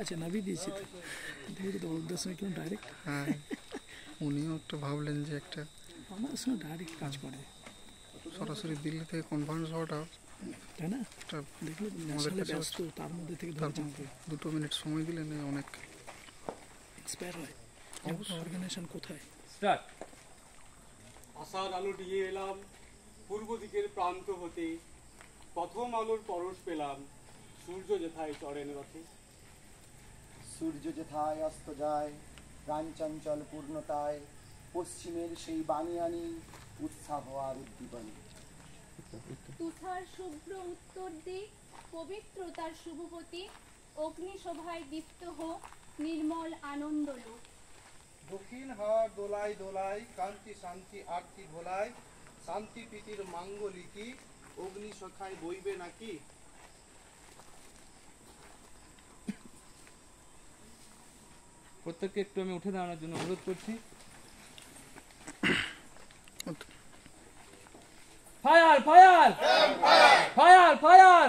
আছে নাবি দিয়েছি তো দেখি তো ওদের সঙ্গে কেউ ডাইরেক্ট। হ্যাঁ উনিও একটা ভাবলেন যে একটা আমাদের সঙ্গে ডাইরেক্ট কাজ করে সরাসরি দিল্লি থেকে কনফারেন্স হওয়াটা, তাই না? দেখলে আমাদের কাছে ব্যস্ত, তার মধ্যে থেকে ধরে জানতে 2 মিনিট সময় দিলেন অনেক এক্সপায়ার হয়। অর্গানাইজেশন কোথায়? স্টার্ট। আশার আলো দিয়ে এলাম পূর্ব দিকের প্রান্ত হতে, প্রথম আলোর পরশ পেলাম সূর্য যেথায় চড়েন রথে। সূর্য যেথায় অস্ত যায় প্রাণ চঞ্চল পূর্ণতায়, পশ্চিমের সেই বানিয়ানি উৎসাহ আর উদ্দীপনী। তুষার শুভ্র উত্তর দিক পবিত্রতার শুভপতি, অগ্নিশোভায় দীপ্ত হোক নির্মল আনন্দ লোক। দক্ষিণ হাওয়ার দোলাই দোলাই কান্তি শান্তি আরতি ভোলায়, শান্তি প্রীতির মাঙ্গলিকি অগ্নি সখায় বইবে নাকি। প্রত্যেককে একটু আমি উঠে দাঁড়ানোর জন্য অনুরোধ করছি। Fire fire fire fire fire